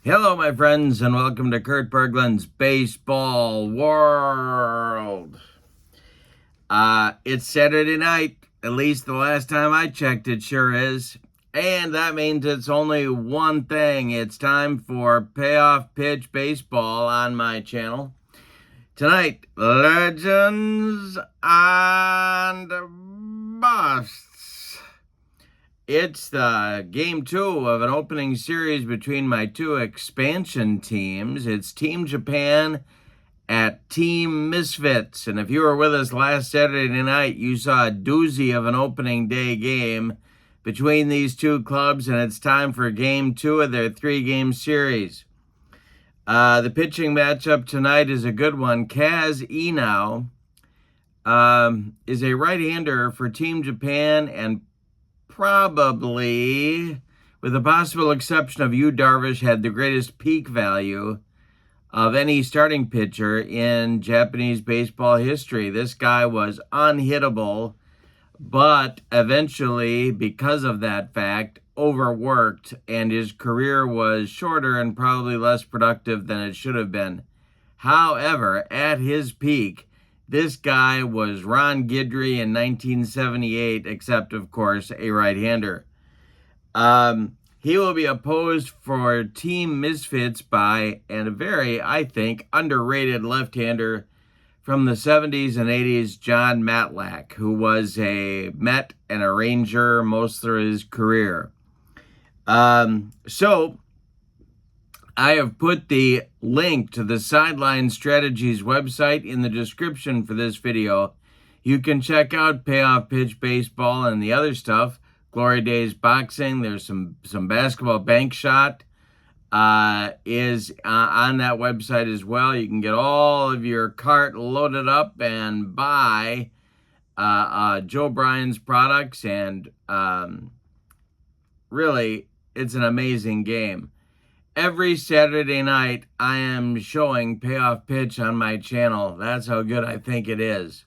Hello, my friends, and welcome to Kurt Berglund's Baseball World. It's Saturday night, at least the last time I checked it sure is. And that means it's only one thing. It's time for Payoff Pitch Baseball on my channel. Tonight, Legends and Busts. It's the game 2 of an opening series between my two expansion teams. It's Team Japan at Team Misfits. And if you were with us last Saturday night, you saw a doozy of an opening day game between these two clubs, and it's time for game 2 of their 3-game series. The pitching matchup tonight is a good one. Inao is a right-hander for Team Japan, and probably, with the possible exception of Yu Darvish, had the greatest peak value of any starting pitcher in Japanese baseball history. This guy was unhittable, but eventually, because of that fact, overworked, and his career was shorter and probably less productive than it should have been. However, at his peak, this guy was Ron Guidry in 1978, except, of course, a right-hander. He will be opposed for Team Misfits by a very, I think, underrated left-hander from the 70s and 80s, John Matlack, who was a Met and a Ranger most of his career. So I have put the link to the Sideline Strategies website in the description for this video. You can check out Payoff Pitch Baseball and the other stuff. Glory Days Boxing. There's some basketball. Bank Shot is on that website as well. You can get all of your cart loaded up and buy Joe Bryan's products. And really, it's an amazing game. Every Saturday night, I am showing Payoff Pitch on my channel. That's how good I think it is.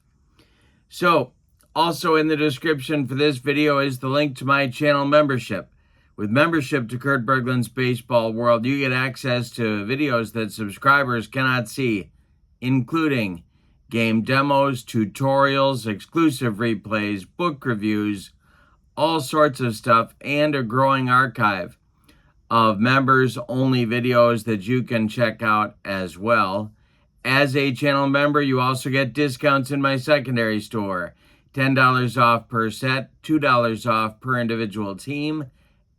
So, also in the description for this video is the link to my channel membership. With membership to Kurt Berglund's Baseball World, you get access to videos that subscribers cannot see, including game demos, tutorials, exclusive replays, book reviews, all sorts of stuff, and a growing archive of members-only videos that you can check out as well. As a channel member, you also get discounts in my secondary store. $10 off per set, $2 off per individual team,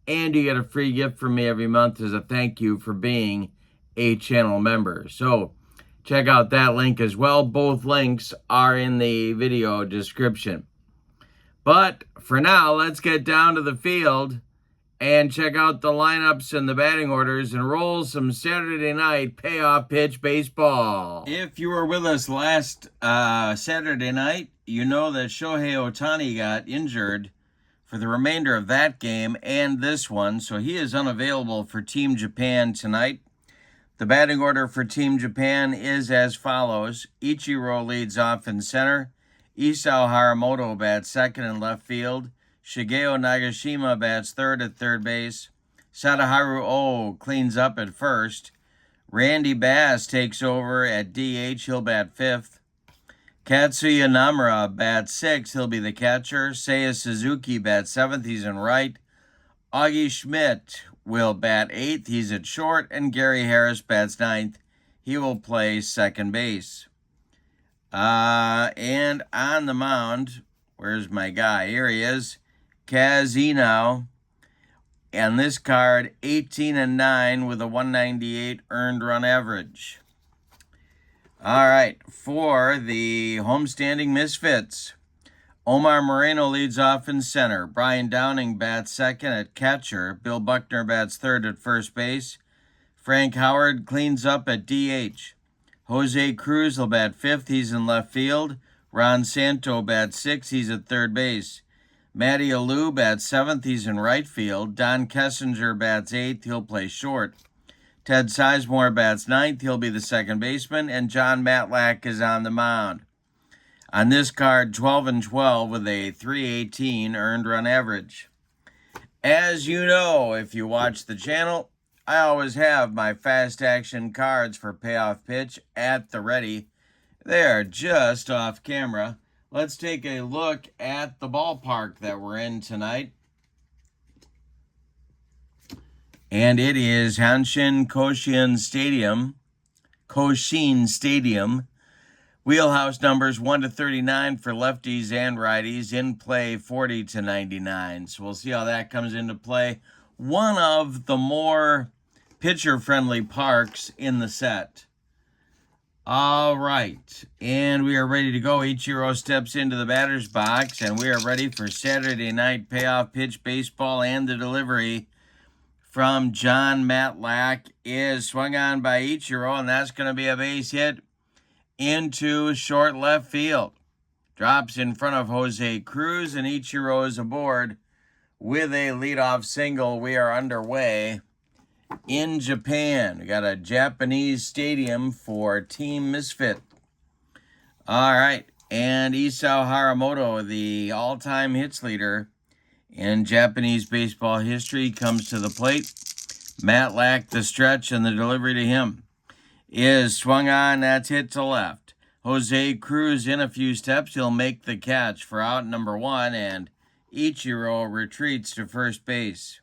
and you get a free gift from me every month as a thank you for being a channel member. So check out that link as well. Both links are in the video description. But for now, let's get down to the field and check out the lineups and the batting orders and roll some Saturday night Payoff Pitch Baseball. If you were with us last Saturday night, you know that Shohei Ohtani got injured for the remainder of that game and this one, so he is unavailable for Team Japan tonight. The batting order for Team Japan is as follows. Ichiro leads off in center. Isao Haramoto bats second in left field. Shigeo Nagashima bats third at third base. Sadaharu Oh cleans up at first. Randy Bass takes over at DH. He'll bat fifth. Katsuya Namura bats sixth. He'll be the catcher. Seiya Suzuki bats seventh. He's in right. Augie Schmidt will bat eighth. He's at short. And Gary Harris bats ninth. He will play second base. And on the mound, where's my guy? Here he is. Inao, and this card 18-9 with a 198 earned run average. All right, for the homestanding Misfits, Omar Moreno leads off in center. Brian Downing bats second at catcher. Bill Buckner bats third at first base. Frank Howard cleans up at DH. Jose Cruz will bat fifth. He's in left field. Ron Santo bats sixth. He's at third base. Matty Alou bats seventh. He's in right field. Don Kessinger bats eighth. He'll play short. Ted Sizemore bats ninth. He'll be the second baseman. And John Matlack is on the mound. On this card, 12-12 with a 318 earned run average. As you know, if you watch the channel, I always have my fast action cards for payoff pitch at the ready. They are just off camera. Let's take a look at the ballpark that we're in tonight. And it is Hanshin Koshin Stadium. Wheelhouse numbers 1 to 39 for lefties and righties. In play 40 to 99. So we'll see how that comes into play. One of the more pitcher-friendly parks in the set. All right, and we are ready to go. Ichiro steps into the batter's box, and we are ready for Saturday night payoff pitch baseball, and the delivery from John Matlack is swung on by Ichiro, and that's going to be a base hit into short left field. Drops in front of Jose Cruz, and Ichiro is aboard with a leadoff single. We are underway in Japan. We got a Japanese stadium for Team Misfit. All right, and Isao Haramoto, the all-time hits leader in Japanese baseball history, comes to the plate. Matlack, the stretch, and the delivery to him is swung on. That's hit to left. Jose Cruz in a few steps. He'll make the catch for out number 1, and Ichiro retreats to first base.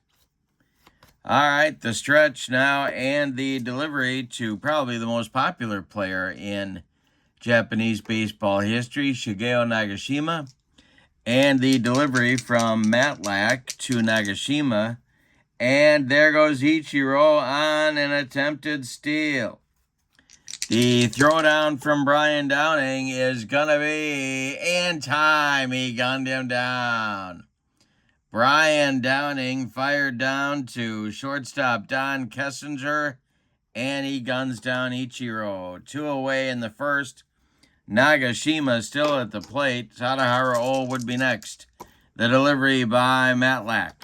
All right, the stretch now and the delivery to probably the most popular player in Japanese baseball history, Shigeo Nagashima. And the delivery from Matlack to Nagashima. And there goes Ichiro on an attempted steal. The throwdown from Brian Downing is going to be in time. He gunned him down. Brian Downing fired down to shortstop Don Kessinger, and he guns down Ichiro. 2 away in the first. Nagashima still at the plate. Sadaharu would be next. The delivery by Matlack.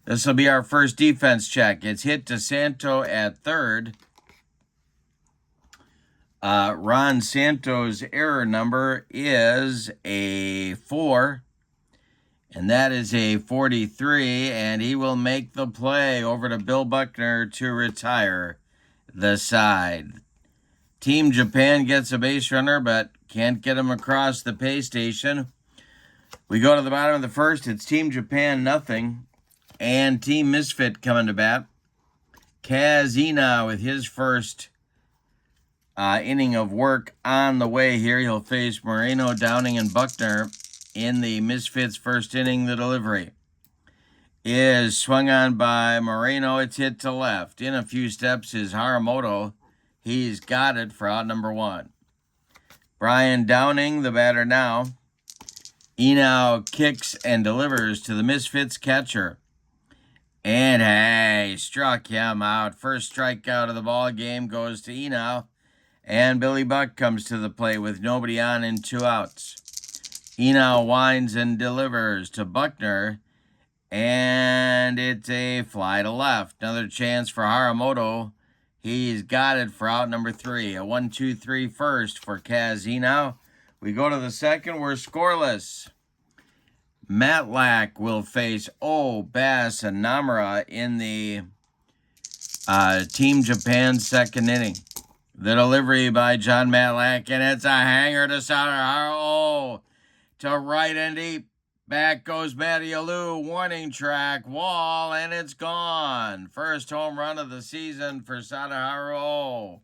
This will be our first defense check. It's hit to Santo at third. Ron Santo's error number is a 4. And that is a 43, and he will make the play over to Bill Buckner to retire the side. Team Japan gets a base runner, but can't get him across the pay station. We go to the bottom of the first. It's Team Japan, nothing. And Team Misfit coming to bat. Inao with his first inning of work on the way here. He'll face Moreno, Downing, and Buckner in the Misfits' first inning. The delivery is swung on by Moreno. It's hit to left. In a few steps is Haramoto. He's got it for out number 1. Brian Downing, the batter now. Inao kicks and delivers to the Misfits catcher. And hey, struck him out. First strikeout of the ball game goes to Inao. And Billy Buck comes to the plate with nobody on and 2 outs. Inao winds and delivers to Buckner, and it's a fly to left. Another chance for Haramoto. He's got it for out number 3. A 1-2-3 first for Inao. We go to the second. We're scoreless. Matlack will face Bass and Namura in the Team Japan second inning. The delivery by John Matlack, and it's a hanger to Sadaharu. To right and deep. Back goes Matty Alou. Warning track. Wall. And it's gone. First home run of the season for Sadaharu.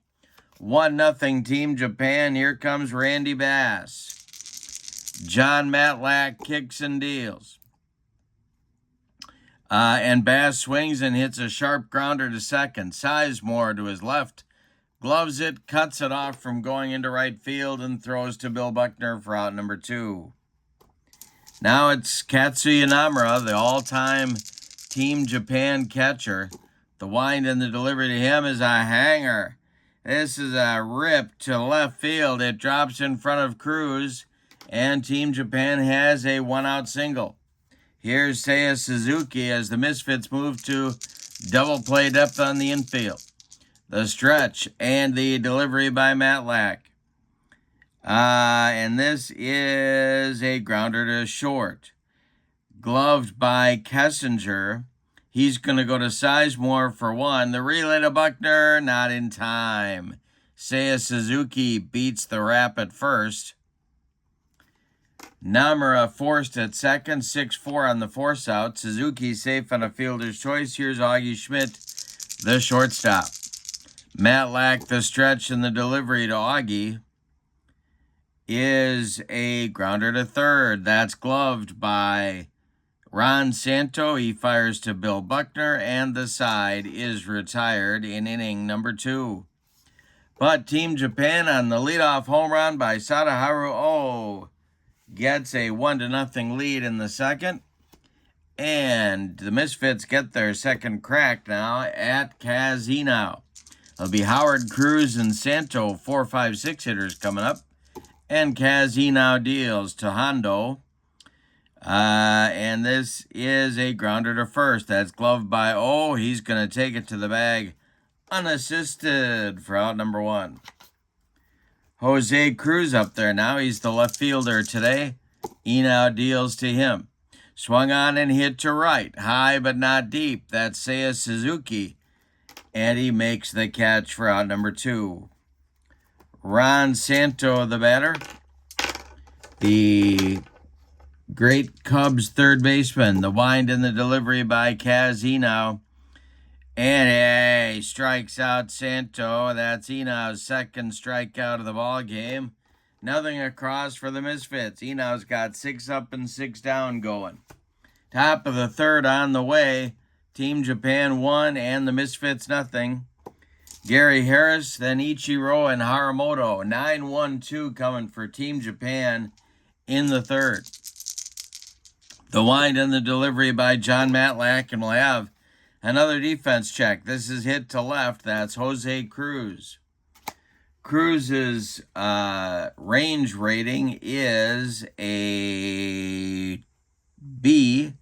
1-0 Team Japan. Here comes Randy Bass. John Matlack kicks and deals. And Bass swings and hits a sharp grounder to second. Sizemore to his left. Gloves it. Cuts it off from going into right field and throws to Bill Buckner for out number 2. Now it's Katsuya Namura, the all-time Team Japan catcher. The wind and the delivery to him is a hanger. This is a rip to left field. It drops in front of Cruz, and Team Japan has a 1-out single. Here's Seiya Suzuki as the Misfits move to double play depth on the infield. The stretch and the delivery by Matlack. And this is a grounder to short. Gloved by Kessinger. He's going to go to Sizemore for one. The relay to Buckner, not in time. Seiya Suzuki beats the wrap at first. Namura forced at second, 6-4 on the force out. Suzuki safe on a fielder's choice. Here's Augie Schmidt, the shortstop. Matlack, the stretch and the delivery to Augie is a grounder to third. That's gloved by Ron Santo. He fires to Bill Buckner, and the side is retired in inning number 2. But Team Japan on the leadoff home run by Sadaharu gets a 1-0 lead in the second. And the Misfits get their second crack now at Inao. It'll be Howard, Cruz, and Santo, 4, 5, 6 hitters coming up. And Inao deals to Hondo. And this is a grounder to first. That's gloved by He's going to take it to the bag unassisted for out number 1. Jose Cruz up there now. He's the left fielder today. Inao deals to him. Swung on and hit to right. High but not deep. That's Seiya Suzuki. And he makes the catch for out number 2. Ron Santo, the batter. The great Cubs third baseman. The wind and the delivery by Inao. And he strikes out Santo. That's Inao's second strikeout of the ball game. Nothing across for the Misfits. Inao's got 6 up and 6 down going. Top of the third on the way. Team Japan 1 and the Misfits nothing. Gary Harris, then Ichiro and Haramoto. 9-1-2 coming for Team Japan in the third. The wind and the delivery by John Matlack, and we'll have another defense check. This is hit to left. That's Jose Cruz. Cruz's range rating is a B.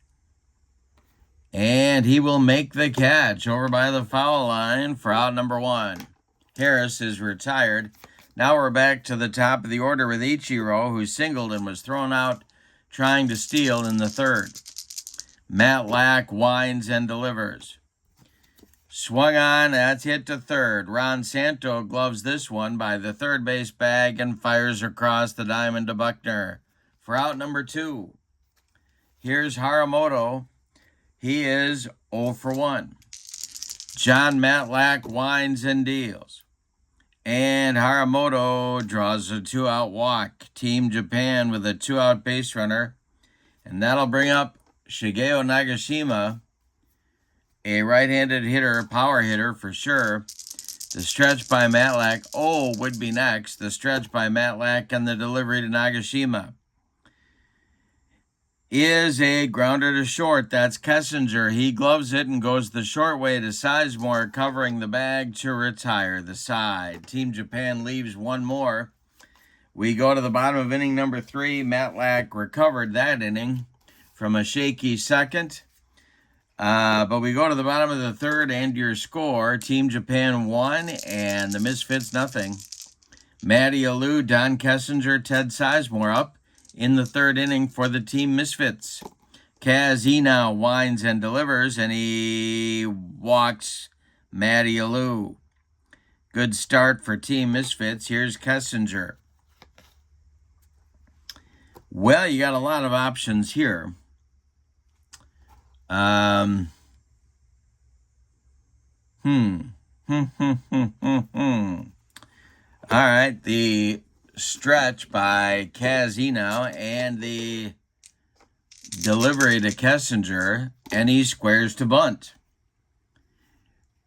And he will make the catch over by the foul line for out number 1. Harris is retired. Now we're back to the top of the order with Ichiro, who singled and was thrown out trying to steal in the third. Matlack winds and delivers. Swung on, that's hit to third. Ron Santo gloves this one by the third base bag and fires across the diamond to Buckner for out number 2. Here's Haramoto. He is 0 for 1. John Matlack winds and deals. And Haramoto draws a 2-out walk. Team Japan with a 2-out base runner. And that'll bring up Shigeo Nagashima, a right-handed hitter, power hitter for sure. The stretch by Matlack. Would be next. The stretch by Matlack and the delivery to Nagashima is a grounder to short. That's Kessinger. He gloves it and goes the short way to Sizemore, covering the bag to retire the side. Team Japan leaves one more. We go to the bottom of inning number 3. Matlack recovered that inning from a shaky second. But we go to the bottom of the third, and your score, Team Japan 1 and the Misfits nothing. Matty Alou, Don Kessinger, Ted Sizemore up in the third inning for the Team Misfits. Inao winds and delivers, and he walks Matty Alou. Good start for Team Misfits. Here's Kessinger. Well, you got a lot of options here. All right, the stretch by Inao and the delivery to Kessinger, and he squares to bunt.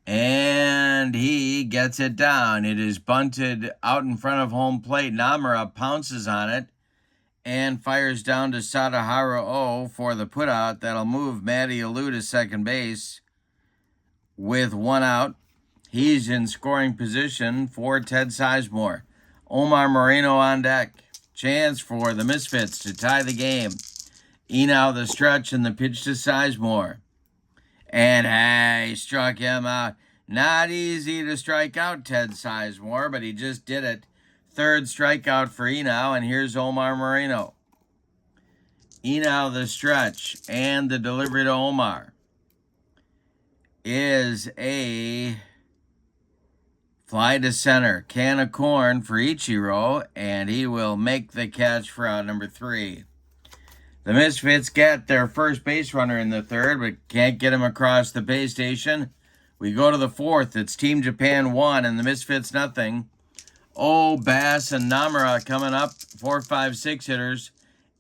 And he gets it down. It is bunted out in front of home plate. Namura pounces on it and fires down to Sadaharu for the putout. That'll move Matty Alou to second base with 1 out. He's in scoring position for Ted Sizemore. Omar Moreno on deck. Chance for the Misfits to tie the game. Inao the stretch and the pitch to Sizemore. And he struck him out. Not easy to strike out Ted Sizemore, but he just did it. Third strikeout for Inao, and here's Omar Moreno. Inao the stretch and the delivery to Omar. is a fly to center. Can of corn for Ichiro, and he will make the catch for out number 3. The Misfits get their first base runner in the third, but can't get him across the base station. We go to the fourth. It's Team Japan 1 and the Misfits nothing. Oh, Bass and Namura coming up, 4, 5, 6 hitters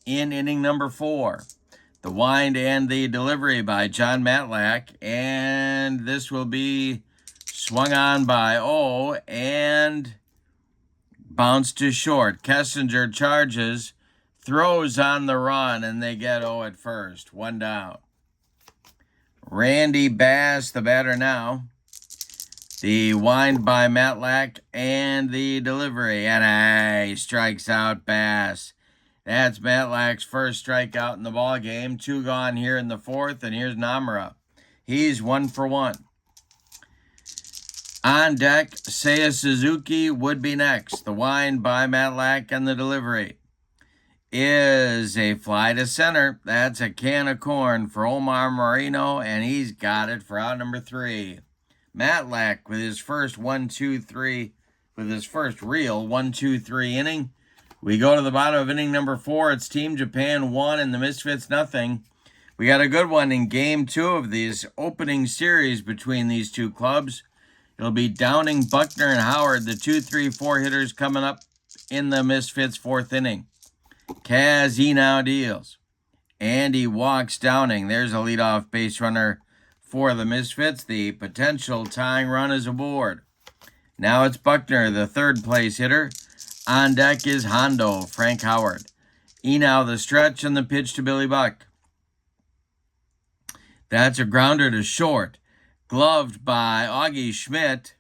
in inning number 4. The wind and the delivery by John Matlack, and this will be swung on by O and bounced to short. Kessinger charges, throws on the run, and they get O at first. 1 down. Randy Bass, the batter now. The wind by Matlack and the delivery. And he strikes out Bass. That's Matlack's first strikeout in the ball game. 2 gone here in the 4th, and here's Namura. He's 1 for 1. On deck, Seiya Suzuki would be next. The wind by Matlack and the delivery is a fly to center. That's a can of corn for Omar Moreno, and he's got it for out number 3. Matlack with his first 1-2-3, with his first real 1-2-3 inning. We go to the bottom of inning number 4. It's Team Japan 1 and the Misfits nothing. We got a good one in game 2 of these opening series between these two clubs. It'll be Downing, Buckner, and Howard, the 2, 3, 4 hitters coming up in the Misfits' 4th inning. Kaz Inao deals. And he walks Downing. There's a leadoff base runner for the Misfits. The potential tying run is aboard. Now it's Buckner, the 3rd place hitter. On deck is Hondo, Frank Howard. Inao the stretch and the pitch to Billy Buck. That's a grounder to short. Gloved by Augie Schmidt.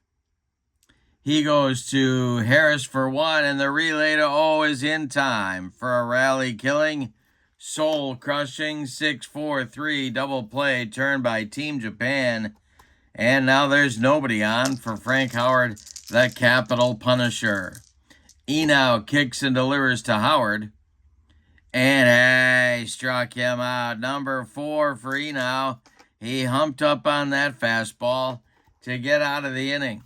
He goes to Harris for 1, and the relay to O is in time for a rally-killing, soul-crushing 6-4-3 double play turned by Team Japan. And now there's nobody on for Frank Howard, the capital punisher. Inao kicks and delivers to Howard. And he struck him out. Number 4 for Inao. He humped up on that fastball to get out of the inning.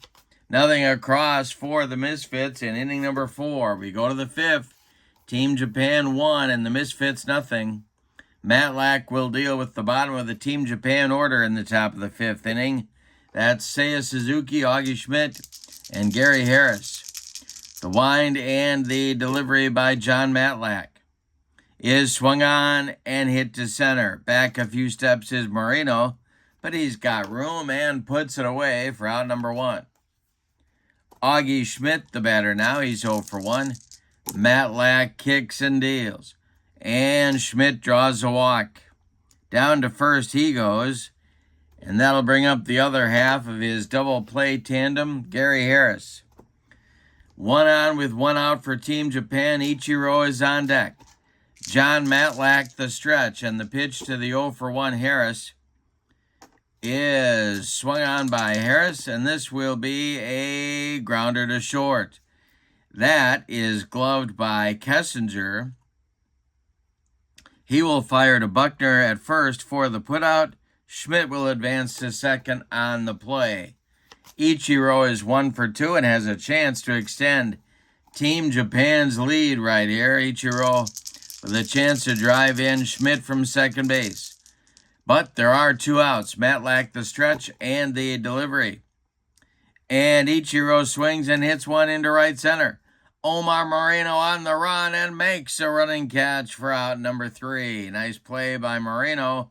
Nothing across for the Misfits in inning number 4. We go to the 5th. Team Japan 1 and the Misfits nothing. Matlack will deal with the bottom of the Team Japan order in the top of the 5th inning. That's Seiya Suzuki, Augie Schmidt, and Gary Harris. The wind and the delivery by John Matlack is swung on and hit to center. Back a few steps is Moreno, but he's got room and puts it away for out number 1. Augie Schmidt, the batter now. He's 0 for 1. Matlack kicks and deals. And Schmidt draws a walk. Down to first he goes. And that'll bring up the other half of his double play tandem, Gary Harris. 1 on with 1 out for Team Japan. Ichiro is on deck. John Matlack the stretch, and the pitch to the 0 for 1 Harris is swung on by Harris, and this will be a grounder to short. That is gloved by Kessinger. He will fire to Buckner at first for the putout. Schmidt will advance to second on the play. Ichiro is 1 for 2 and has a chance to extend Team Japan's lead right here. Ichiro with a chance to drive in Schmidt from second base. But there are 2 outs. Matlack the stretch and the delivery. And Ichiro swings and hits one into right center. Omar Moreno on the run and makes a running catch for out number 3. Nice play by Moreno.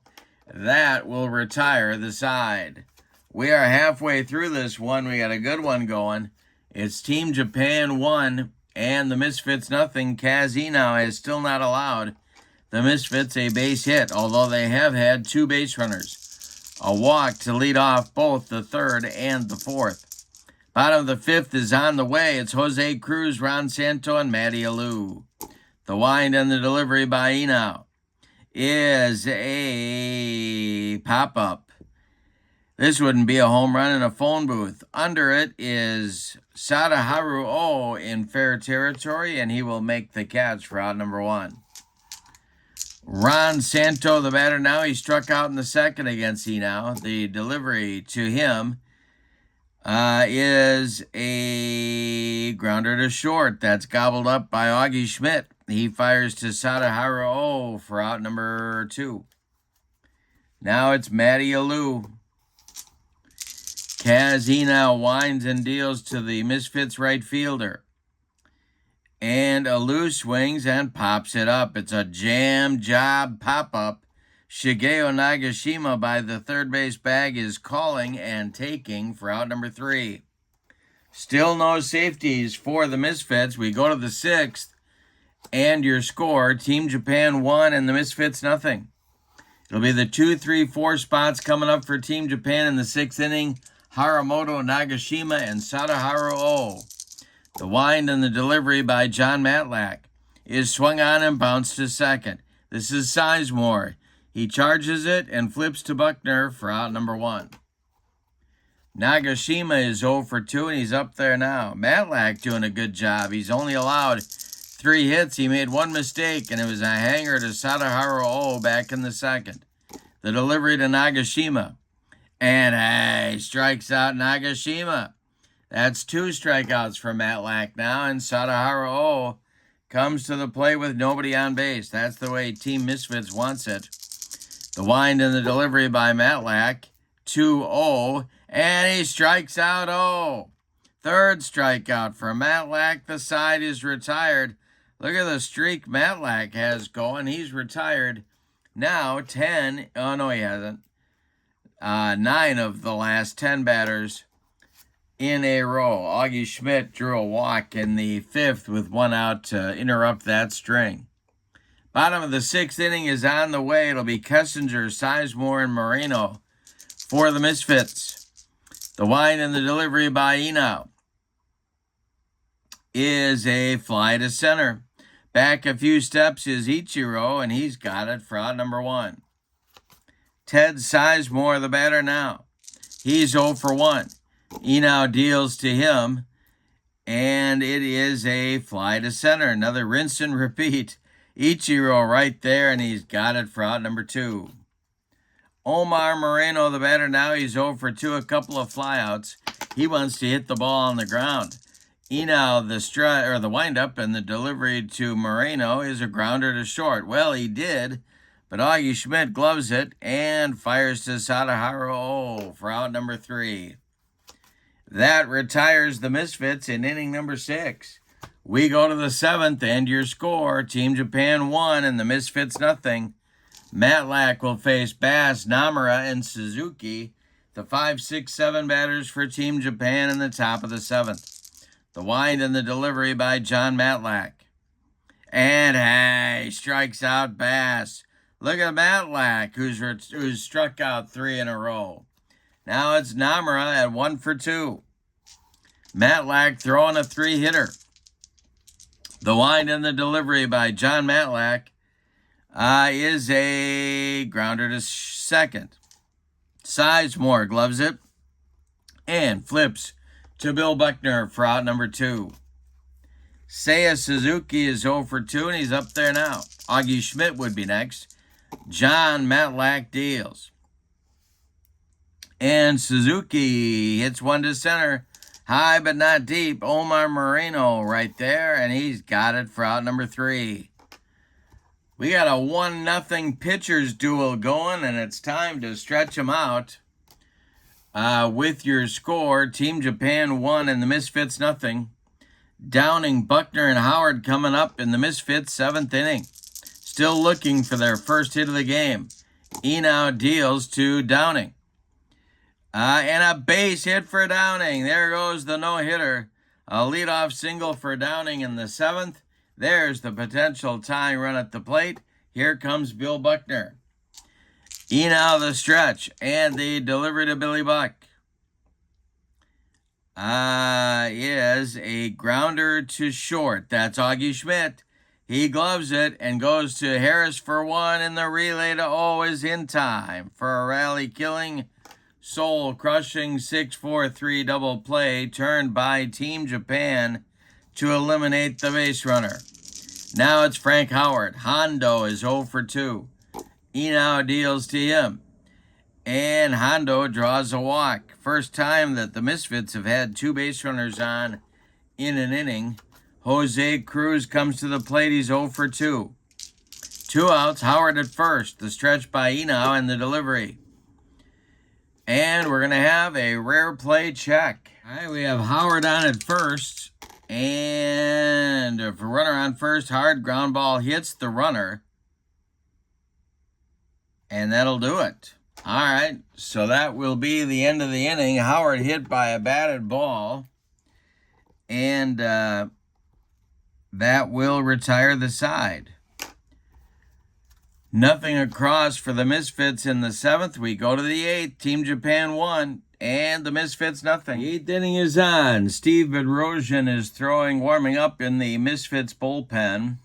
That will retire the side. We are halfway through this one. We got a good one going. It's Team Japan 1 and the Misfits nothing. Kaz Inao is still not allowed the Misfits a base hit, although they have had 2 base runners. A walk to lead off both the 3rd and the 4th. Bottom of the 5th is on the way. It's Jose Cruz, Ron Santo, and Matty Alou. The wind and the delivery by Inao is a pop-up. This wouldn't be a home run in a phone booth. Under it is Sadaharu O in fair territory, and he will make the catch for out number 1. Ron Santo, the batter now, he struck out in the second against Inao. The delivery to him is a grounder to short. That's gobbled up by Augie Schmidt. He fires to Sadaharu for out number 2. Now it's Matty Alou. Kaz Inao winds and deals to the Misfits right fielder. And Alou swings and pops it up. It's a jam job pop-up. Shigeo Nagashima by the third base bag is calling and taking for out number 3. Still no safeties for the Misfits. We go to the 6th. And your score, Team Japan 1 and the Misfits nothing. It'll be the 2, 3, 4 spots coming up for Team Japan in the 6th inning. Haramoto, Nagashima, and Sadaharu. The wind and the delivery by John Matlack is swung on and bounced to second. This is Sizemore. He charges it and flips to Buckner for out number 1. Nagashima is 0 for 2, and he's up there now. Matlack doing a good job. He's only allowed 3 hits. He made 1 mistake, and it was a hanger to Sadaharu back in the second. The delivery to Nagashima. And he strikes out Nagashima. That's 2 strikeouts for Matlack now, and Sadaharu comes to the plate with nobody on base. That's the way Team Misfits wants it. The wind and the delivery by Matlack, 2-0, and he strikes out 3rd strikeout for Matlack. The side is retired. Look at the streak Matlack has going. He's retired now 10. Oh, no, he hasn't. 9 of the last 10 batters in a row. Augie Schmidt drew a walk in the 5th with 1 out to interrupt that string. Bottom of the 6th inning is on the way. It'll be Kessinger, Sizemore, and Moreno for the Misfits. The wind and the delivery by Inao is a fly to center. Back a few steps is Ichiro, and he's got it for out number 1. Ted Sizemore, the batter now. He's 0 for 1. Inao deals to him, and it is a fly to center. Another rinse and repeat. Ichiro right there, and he's got it for out number 2. Omar Moreno, the batter now. He's 0 for 2, a couple of flyouts. He wants to hit the ball on the ground. Inao, the windup and the delivery to Moreno is a grounder to short. Well, he did, but Augie Schmidt gloves it and fires to Sadaharu for out number 3. That retires the Misfits in inning number 6. We go to the 7th, and your score, Team Japan 1 and the Misfits nothing. Matlack will face Bass, Namura, and Suzuki, the 5, 6, 7 batters for Team Japan in the top of the 7th. The wind and the delivery by John Matlack. And he strikes out Bass. Look at Matlack, who's struck out 3 in a row. Now it's Namura at 1 for 2. Matlack throwing a 3-hitter. The wind and the delivery by John Matlack is a grounder to second. Sizemore gloves it and flips to Bill Buckner for out number 2. Seiya Suzuki is 0 for 2, and he's up there now. Augie Schmidt would be next. John Matlack deals. And Suzuki hits 1 to center. High but not deep. Omar Moreno right there, and he's got it for out number 3. We got a 1-0 pitchers duel going, and it's time to stretch them out. With your score, Team Japan 1 and the Misfits nothing. Downing, Buckner, and Howard coming up in the Misfits 7th inning. Still looking for their first hit of the game. Inao deals to Downing. And a base hit for Downing. There goes the no-hitter. A leadoff single for Downing in the 7th. There's the potential tying run at the plate. Here comes Bill Buckner. Inao the stretch and the delivery to Billy Buck is a grounder to short. That's Augie Schmidt. He gloves it and goes to Harris for 1, and the relay to O is in time for a rally-killing, soul-crushing 6-4-3 double play turned by Team Japan to eliminate the base runner. Now it's Frank Howard. Hondo is 0 for 2. Inao deals to him. And Hondo draws a walk. First time that the Misfits have had 2 base runners on in an inning. Jose Cruz comes to the plate. He's 0 for 2. 2 outs. Howard at first. The stretch by Inao and the delivery. And we're going to have a rare play check. All right, we have Howard on at first. And if a runner on first, hard ground ball hits the runner. And that'll do it. All right, so that will be the end of the inning. Howard hit by a batted ball. And that will retire the side. Nothing across for the Misfits in the 7th. We go to the 8th. Team Japan 1, and the Misfits nothing. The 8th inning is on. Steve Bedrosian is warming up in the Misfits bullpen.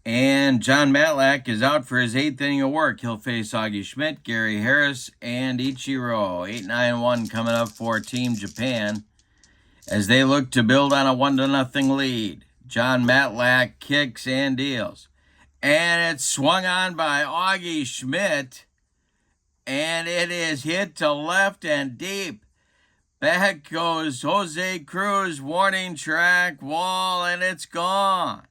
And John Matlack is out for his 8th inning of work. He'll face Augie Schmidt, Gary Harris, and Ichiro. 8-9-1 coming up for Team Japan as they look to build on a 1-0 lead. John Matlack kicks and deals. And it's swung on by Augie Schmidt. And it is hit to left and deep. Back goes Jose Cruz, warning track, wall, and it's gone.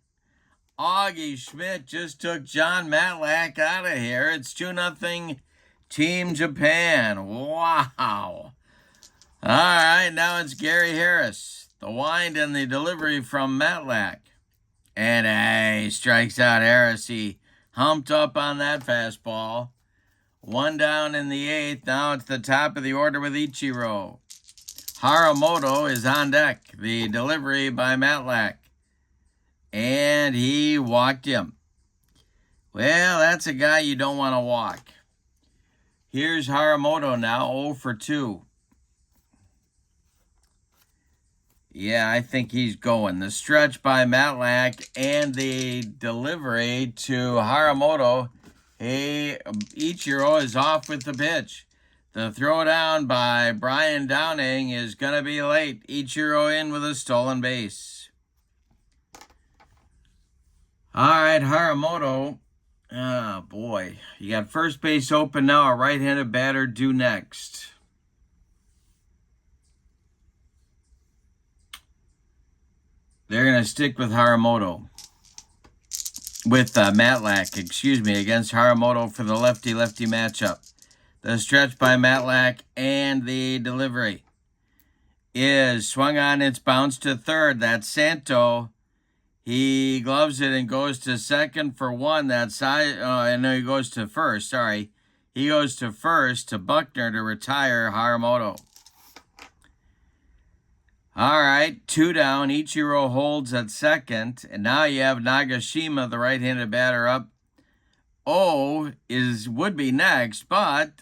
Augie Schmidt just took John Matlack out of here. It's 2-0 Team Japan. Wow. All right, now it's Gary Harris. The wind and the delivery from Matlack. And he strikes out Harris. He humped up on that fastball. 1 down in the 8th. Now it's the top of the order with Ichiro. Haramoto is on deck. The delivery by Matlack. And he walked him. Well, that's a guy you don't want to walk. Here's Haramoto now, 0 for 2. Yeah, I think he's going. The stretch by Matlack and the delivery to Haramoto. Ichiro is off with the pitch. The throwdown by Brian Downing is going to be late. Ichiro in with a stolen base. All right, Haramoto. Oh, boy. You got first base open now. A right-handed batter due next. They're going to stick with Haramoto. With Matlack, against Haramoto for the lefty-lefty matchup. The stretch by Matlack and the delivery is swung on. It's bounced to third. That's Santo. He gloves it and goes to second for 1. That side. No, he goes to first. Sorry. He goes to first to Buckner to retire Haramoto. All right, 2 down. Ichiro holds at second. And now you have Nagashima, the right-handed batter, up. Would be next, but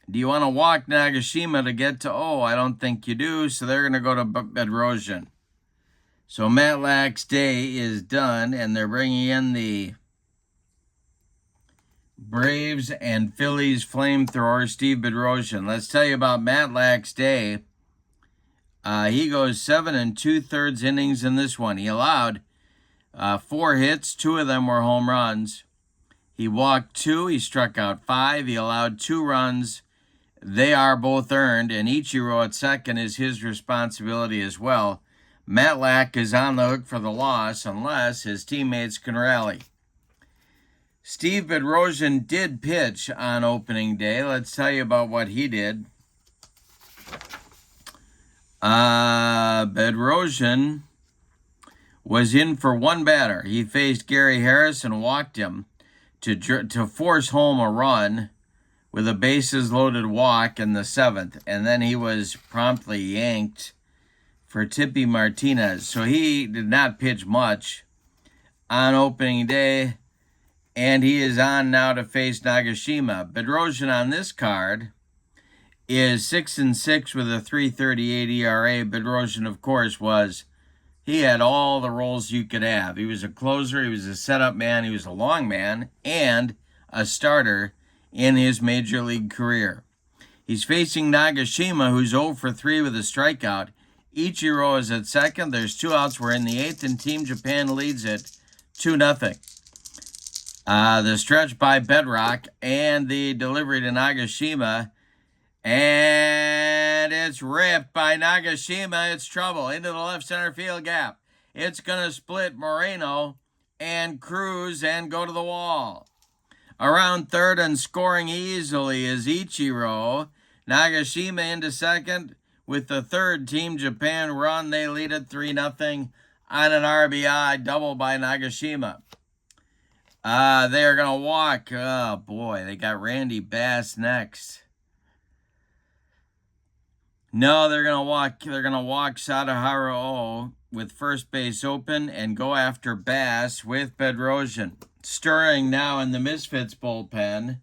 do you want to walk Nagashima to get to O? I don't think you do, so they're going to go to Bedrosian. So Matlack's day is done, and they're bringing in the Braves and Phillies flamethrower, Steve Bedrosian. Let's tell you about Matlack's day. He goes 7 2/3 innings in this one. He allowed 4 hits. 2 of them were home runs. He walked 2. He struck out 5. He allowed 2 runs. They are both earned, and Ichiro at second is his responsibility as well. Matlack is on the hook for the loss unless his teammates can rally. Steve Bedrosian did pitch on opening day. Let's tell you about what he did. Bedrosian was in for 1 batter. He faced Gary Harris and walked him to force home a run with a bases-loaded walk in the 7th. And then he was promptly yanked for Tippy Martinez. So he did not pitch much on opening day. And he is on now to face Nagashima. Bedrosian on this card is 6-6 with a 3.38 ERA. Bedrosian, of course, he had all the roles you could have. He was a closer, he was a setup man, he was a long man, and a starter in his major league career. He's facing Nagashima, who's 0 for 3 with a strikeout. Ichiro is at second. There's 2 outs. We're in the 8th, and Team Japan leads it 2-0. The stretch by Bedrock and the delivery to Nagashima. And it's ripped by Nagashima. It's trouble into the left center field gap. It's going to split Moreno and Cruz and go to the wall. Around third and scoring easily is Ichiro. Nagashima into second. With the third Team Japan run, they lead it 3-0 on an RBI double by Nagashima. They are going to walk. Oh, boy. They got Randy Bass next. No, they're going to walk. They're going to walk Sadaharu with first base open and go after Bass with Bedrosian. Stirring now in the Misfits bullpen.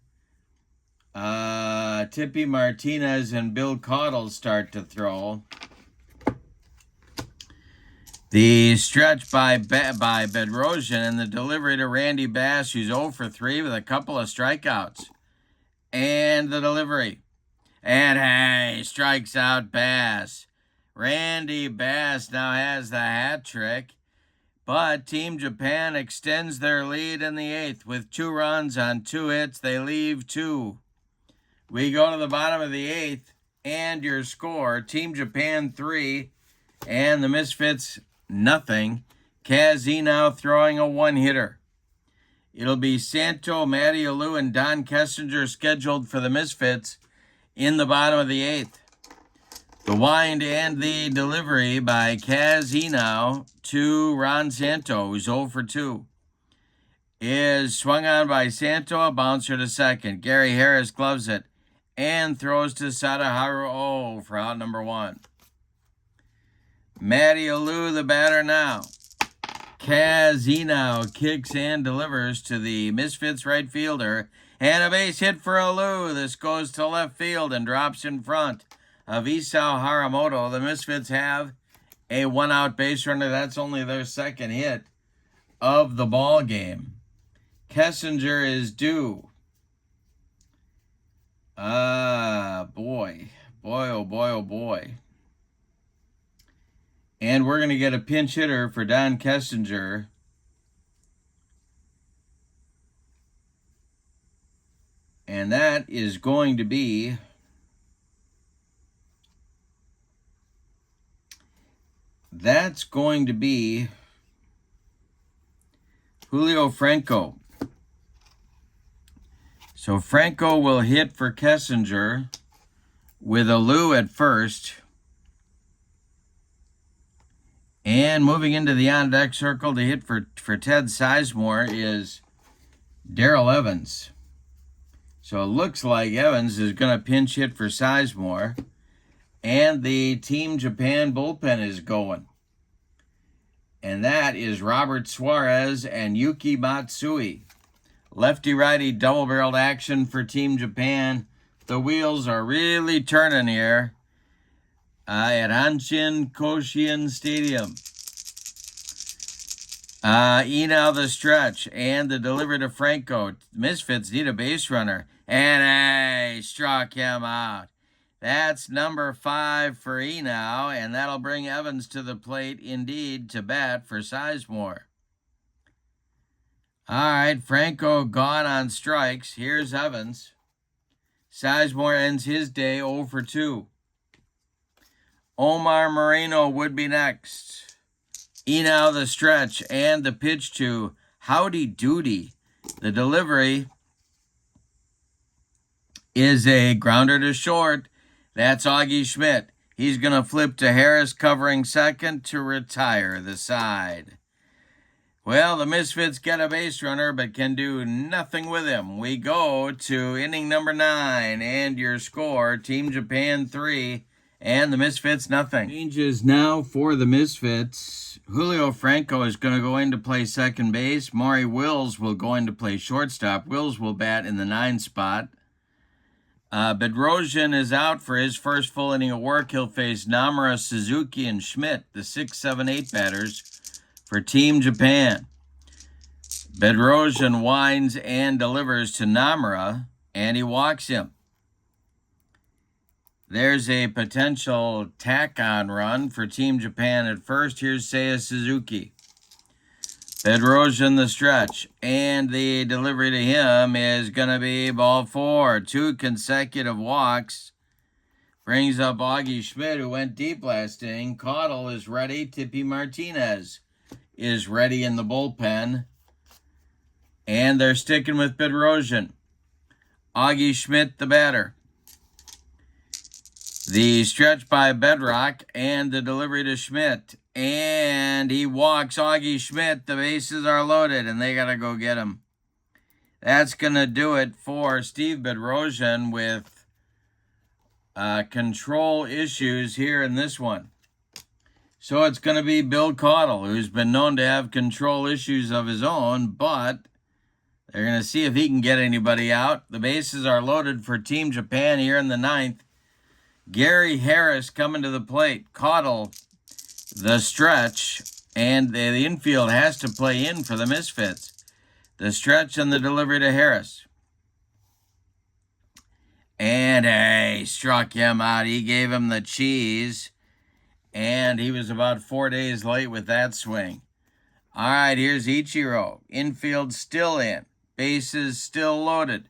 Tippy Martinez and Bill Caudle start to throw. The stretch by Bedrosian and the delivery to Randy Bass, who's 0 for 3 with a couple of strikeouts. And the delivery. And hey, strikes out Bass. Randy Bass now has the hat trick. But Team Japan extends their lead in the 8th with 2 runs on 2 hits. They leave 2. We go to the bottom of the 8th, and your score, Team Japan 3, and the Misfits nothing. Kaz Inao throwing a 1-hitter. It'll be Santo, Matty Alou, and Don Kessinger scheduled for the Misfits in the bottom of the 8th. The wind and the delivery by Kaz Inao to Ron Santo, who's 0 for 2. Is swung on by Santo, a bouncer to second. Gary Harris gloves it and throws to Sadaharu for out number 1. Matty Alou, the batter now. Kaz Inao kicks and delivers to the Misfits right fielder. And a base hit for Alou. This goes to left field and drops in front of Isao Haramoto. The Misfits have a 1-out base runner. That's only their 2nd hit of the ball game. Kessinger is due. Boy. Boy, oh boy, oh boy. And we're going to get a pinch hitter for Don Kessinger. And that is going to be Julio Franco. So Franco will hit for Kessinger with Alou at first. And moving into the on-deck circle to hit for Ted Sizemore is Darrell Evans. So it looks like Evans is going to pinch hit for Sizemore. And the Team Japan bullpen is going. And that is Robert Suarez and Yuki Matsui. Lefty-righty double-barreled action for Team Japan. The wheels are really turning here at Hanshin Koshien Stadium. Inao the stretch and the delivery to Franco. Misfits need a base runner. And struck him out. That's number 5 for Inao, and that'll bring Evans to the plate indeed to bat for Sizemore. All right, Franco gone on strikes. Here's Evans. Sizemore ends his day 0 for 2. Omar Moreno would be next. Inao the stretch and the pitch to Howdy Doody. The delivery is a grounder to short. That's Augie Schmidt. He's going to flip to Harris covering second to retire the side. Well, the Misfits get a base runner but can do nothing with him. We go to inning number 9 and your score, Team Japan 3 and the Misfits nothing. Changes now for the Misfits. Julio Franco is going to go in to play second base. Maury Wills will go in to play shortstop. Wills will bat in the 9 spot. Bedrosian is out for his first full inning of work. He'll face Namura, Suzuki, and Schmidt, the 6, 7, 8 batters for Team Japan. Bedrosian winds and delivers to Namura, and he walks him. There's a potential tack-on run for Team Japan at first. Here's Seiya Suzuki. Bedrosian the stretch, and the delivery to him is going to be ball 4. 2 consecutive walks. Brings up Augie Schmidt, who went deep last inning. Caudle is ready. Tippy Martinez is ready in the bullpen. And they're sticking with Bedrosian. Augie Schmidt, the batter. The stretch by Bedrock and the delivery to Schmidt. And he walks Augie Schmidt. The bases are loaded, and they got to go get him. That's going to do it for Steve Bedrosian with control issues here in this one. So it's going to be Bill Caudle, who's been known to have control issues of his own, but they're going to see if he can get anybody out. The bases are loaded for Team Japan here in the 9th. Gary Harris coming to the plate. Caudle, the stretch, and the infield has to play in for the Misfits. The stretch and the delivery to Harris. And he struck him out. He gave him the cheese, and he was about 4 days late with that swing. All right, here's Ichiro. Infield still in. Bases still loaded.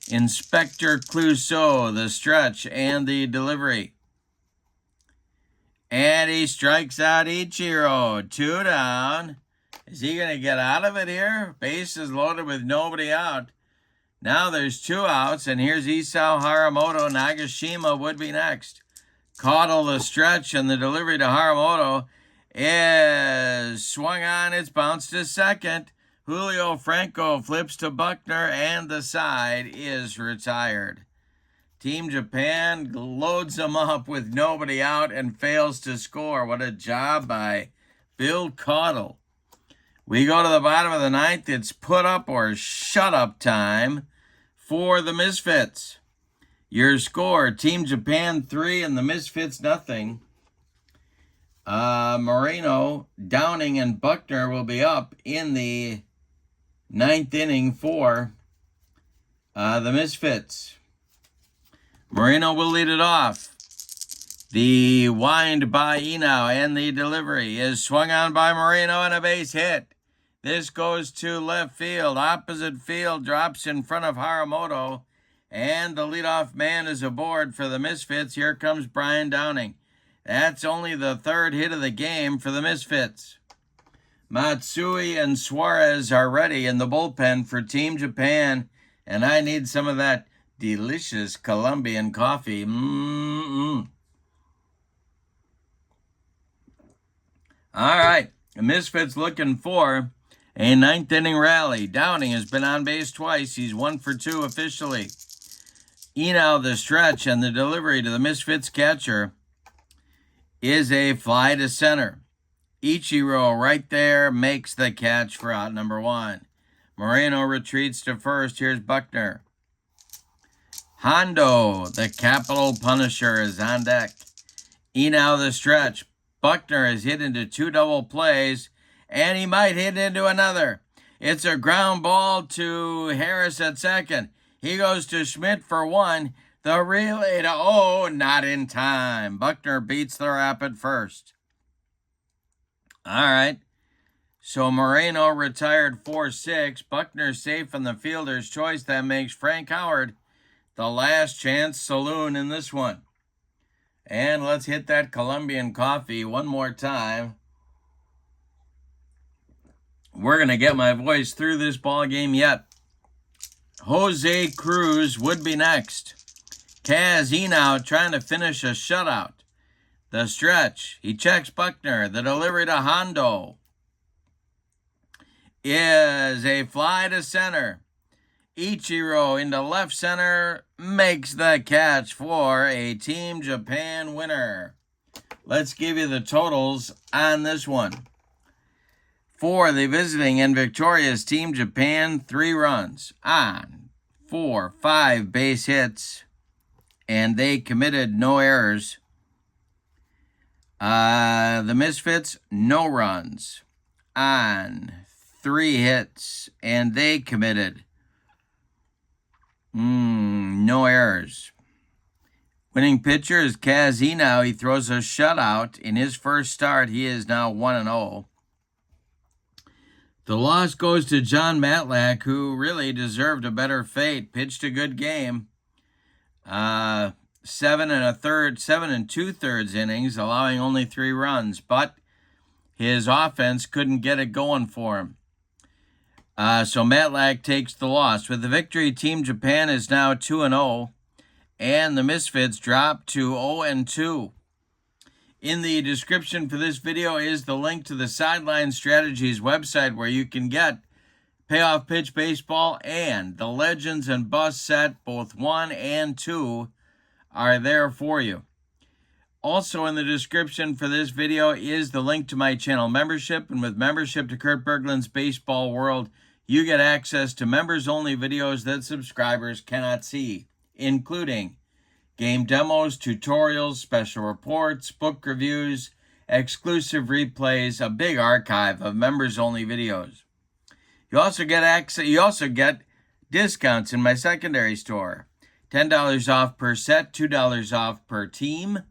Inspector Clouseau, the stretch and the delivery. And he strikes out Ichiro. 2 down. Is he going to get out of it here? Bases loaded with nobody out. Now there's 2 outs, and here's Isao Haramoto. Nagashima would be next. Caudle, the stretch and the delivery to Haramoto is swung on. It's bounced to second. Julio Franco flips to Buckner, and the side is retired. Team Japan loads them up with nobody out and fails to score. What a job by Bill Caudle. We go to the bottom of the 9th. It's put up or shut up time for the Misfits. Your score, Team Japan 3 and the Misfits nothing. Moreno, Downing, and Buckner will be up in the 9th inning for the Misfits. Moreno will lead it off. The wind by Inao and the delivery is swung on by Moreno and a base hit. This goes to left field. Opposite field drops in front of Haramoto, and the leadoff man is aboard for the Misfits. Here comes Brian Downing. That's only the 3rd hit of the game for the Misfits. Matsui and Suarez are ready in the bullpen for Team Japan, and I need some of that delicious Colombian coffee. All right, the Misfits looking for a 9th inning rally. Downing has been on base twice. He's 1 for 2 officially. Inao, the stretch and the delivery to the Misfits catcher is a fly to center. Ichiro right there makes the catch for out number 1. Moreno retreats to first. Here's Buckner. Hondo, the capital punisher, is on deck. Inao, the stretch. Buckner has hit into 2 double plays, and he might hit into another. It's a ground ball to Harris at second. He goes to Schmidt for 1. The relay to not in time. Buckner beats the rapid first. All right. So Moreno retired 4-6. Buckner safe in the fielder's choice. That makes Frank Howard the last chance saloon in this one. And let's hit that Colombian coffee one more time. We're going to get my voice through this ball game yet. Jose Cruz would be next. Kaz Inao trying to finish a shutout. The stretch. He checks Buckner. The delivery to Hondo is a fly to center. Ichiro into left center makes the catch for a Team Japan winner. Let's give you the totals on this one. For the visiting and victorious Team Japan, 3 runs on 5 base hits, and they committed no errors. The Misfits, no runs on 3 hits, and they committed no errors. Winning pitcher is Inao. He throws a shutout in his first start. He is now 1-0. The loss goes to John Matlack, who really deserved a better fate. Pitched a good game. 7 2/3 innings, allowing only 3 runs, but his offense couldn't get it going for him. So Matlack takes the loss. With the victory, Team Japan is now 2-0, and the Misfits drop to 0-2. In the description for this video is the link to the Sideline Strategies website, where you can get Payoff Pitch Baseball and the Legends and Busts set, both 1 and 2, are there for you. Also in the description for this video is the link to my channel membership, and with membership to Kurt Berglund's Baseball World, you get access to members-only videos that subscribers cannot see, including game demos, tutorials, special reports, book reviews, exclusive replays, a big archive of members-only videos. You also get discounts in my secondary store. $10 off per set, $2 off per team,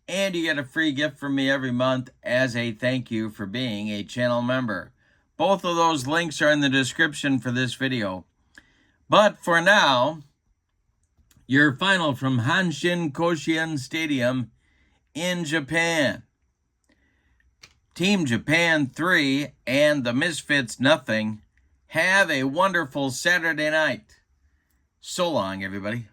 and you get a free gift from me every month as a thank you for being a channel member. Both of those links are in the description for this video. But for now, your final from Hanshin Koshien Stadium in Japan. Team Japan 3 and the Misfits nothing. Have a wonderful Saturday night. So long, everybody.